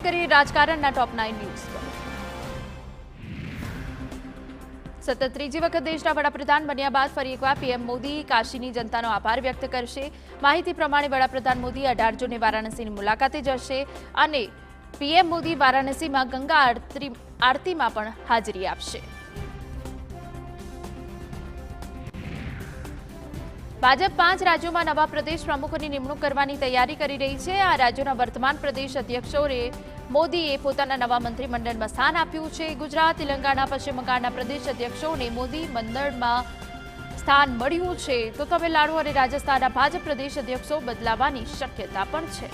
કરીએ રાજકારણના ટોપ 9 ન્યૂઝ પર। સતત ત્રીજી વખત દેશના વડાપ્રધાન બન્યા બાદ ફરી એકવાર પીએમ મોદી કાશીની જનતાનો આભાર વ્યક્ત કરશે। માહિતી પ્રમાણે વડાપ્રધાન મોદી 18 જૂને વારાણસીની મુલાકાતે જશે અને પીએમ મોદી વારાણસીમાં ગંગા આરતીમાં પણ હાજરી આપશે। ભાજપ 5 રાજ્યોમાં નવા પ્રદેશ પ્રમુખોની નિમણૂક કરવાની તૈયારી કરી રહી છે। આ રાજ્યોના વર્તમાન પ્રદેશ અધ્યક્ષોને મોદીએ પોતાના નવા મંત્રીમંડળમાં સ્થાન આપ્યું છે। ગુજરાત, તેલંગાણા, પશ્ચિમ બંગાળના પ્રદેશ અધ્યક્ષોને મોદી મંડળમાં સ્થાન મળ્યું છે, તો તમિલનાડુ અને રાજસ્થાનના ભાજપ પ્રદેશ અધ્યક્ષો બદલાવાની શક્યતા પણ છે।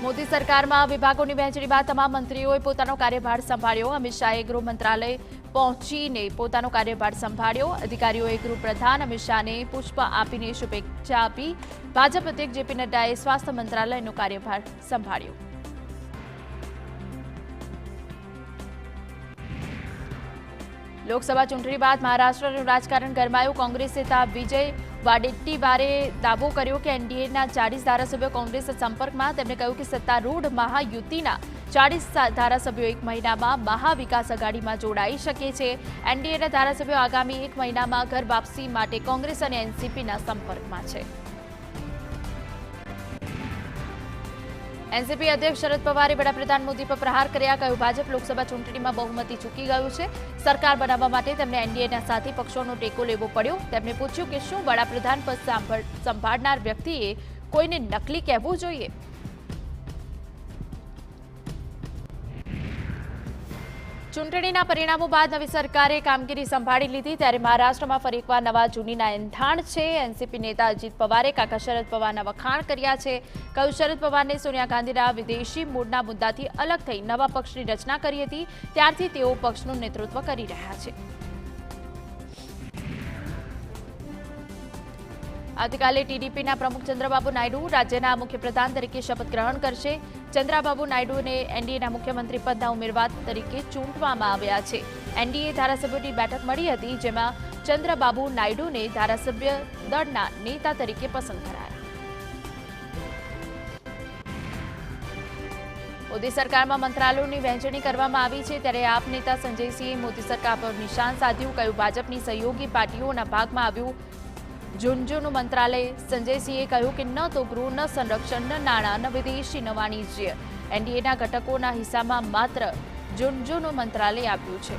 મોદી સરકારમાં વિભાગોની વહેંચણી બાદ તમામ મંત્રીઓએ પોતાનો કાર્યભાર સંભાળ્યો। અમિત શાહે ગૃહ મંત્રાલય પહોંચીને પોતાનો કાર્યભાર સંભાળ્યો। અધિકારીઓએ ગૃહ પ્રધાન અમિત શાહને પુષ્પ આપીને શુભેચ્છા આપી। ભાજપ અધ્યક્ષ જેપી નડ્ડાએ સ્વાસ્થ્ય મંત્રાલયનો કાર્યભાર સંભાળ્યો। લોકસભા ચૂંટણી બાદ મહારાષ્ટ્રનું રાજકારણ ગરમાયું। કોંગ્રેસ નેતા વિજય વાડેટ્ટીવારે દાવો કર્યો કે એનડીએના 40 ધારાસભ્યો કોંગ્રેસ સંપર્કમાં। તેમણે કહ્યું કે સત્તારૂઢ મહાયુતિના 40 ધારાસભ્યો એક મહિનામાં મહાવિકાસ આઘાડીમાં જોડાઈ શકે છે। એનડીએના ધારાસભ્યો આગામી એક મહિનામાં ઘર વાપસી માટે કોંગ્રેસ અને એનસીપીના સંપર્કમાં છે। એનસીપી અધ્યક્ષ શરદ પવારે વડાપ્રધાન મોદી પર પ્રહાર કર્યા। કહ્યું, ભાજપ લોકસભા ચૂંટણીમાં બહુમતી ચૂકી ગયું છે। સરકાર બનાવવા માટે તેમને એનડીએના સાથી પક્ષોનો ટેકો લેવો પડ્યો। તેમણે પૂછ્યું કે શું વડાપ્રધાન પદ સંભાળનાર વ્યક્તિએ કોઈને નકલી કહેવું જોઈએ? ચૂંટણીના પરિણામો બાદ નવી સરકારે કામગીરી સંભાળી લીધી, ત્યારે મહારાષ્ટ્રમાં ફરી એકવાર નવા જૂનીના એંધાણ છે। એનસીપી નેતા અજીત પવારે કાકા શરદ પવારના વખાણ કર્યા છે। કહ્યું, શરદ પવારને સોનિયા ગાંધીના વિદેશી મૂળના મુદ્દાથી અલગ થઈ નવા પક્ષની રચના કરી હતી, ત્યારથી તેઓ પક્ષનું નેતૃત્વ કરી રહ્યા છે। આવતીકાલે ટીડીપીના પ્રમુખ ચંદ્રબાબુ નાયડુ રાજ્યના મુખ્યપ્રધાન તરીકે શપથ ગ્રહણ કરશે। ચંદ્રબાબુ નાયડુને એનડીએના મુખ્યમંત્રી પદના ઉમેદવાર તરીકે ચૂંટવામાં આવ્યા છે। એનડીએ ધારાસભ્યોની બેઠક મળી હતી, જેમાં ચંદ્રબાબુ નાયડુને ધારાસભ્ય દળના નેતા તરીકે પસંદ કરાયા। મોદી સરકારમાં મંત્રાલયોની વહેંચણી કરવામાં આવી છે, ત્યારે આપ નેતા સંજયસિંહે મોદી સરકાર પર નિશાન સાધ્યું। કહ્યું, ભાજપની સહયોગી પાર્ટીઓના ભાગમાં આવ્યું ઝુંઝુનું મંત્રાલય। સંજયસિંહે કહ્યું કે ન તો ગૃહ, ન સંરક્ષણ, ન નાણાં, ન વિદેશી, ન વાણિજ્ય। એનડીએના ઘટકોના હિસ્સામાં માત્ર ઝુંઝુનું મંત્રાલય આવ્યું છે।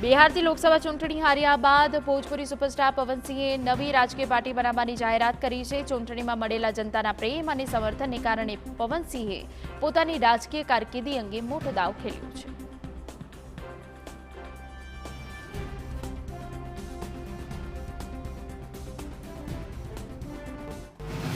બિહારથી લોકસભા ચૂંટણી હાર્યા બાદ ભોજપુરી સુપરસ્ટાર પવનસિંહે નવી રાજકીય પાર્ટી બનાવવાની જાહેરાત કરી છે। ચૂંટણીમાં મળેલા જનતાના પ્રેમ અને સમર્થનને કારણે પવનસિંહે પોતાની રાજકીય કારકિર્દી અંગે મોટો દાવ ખેલ્યો છે।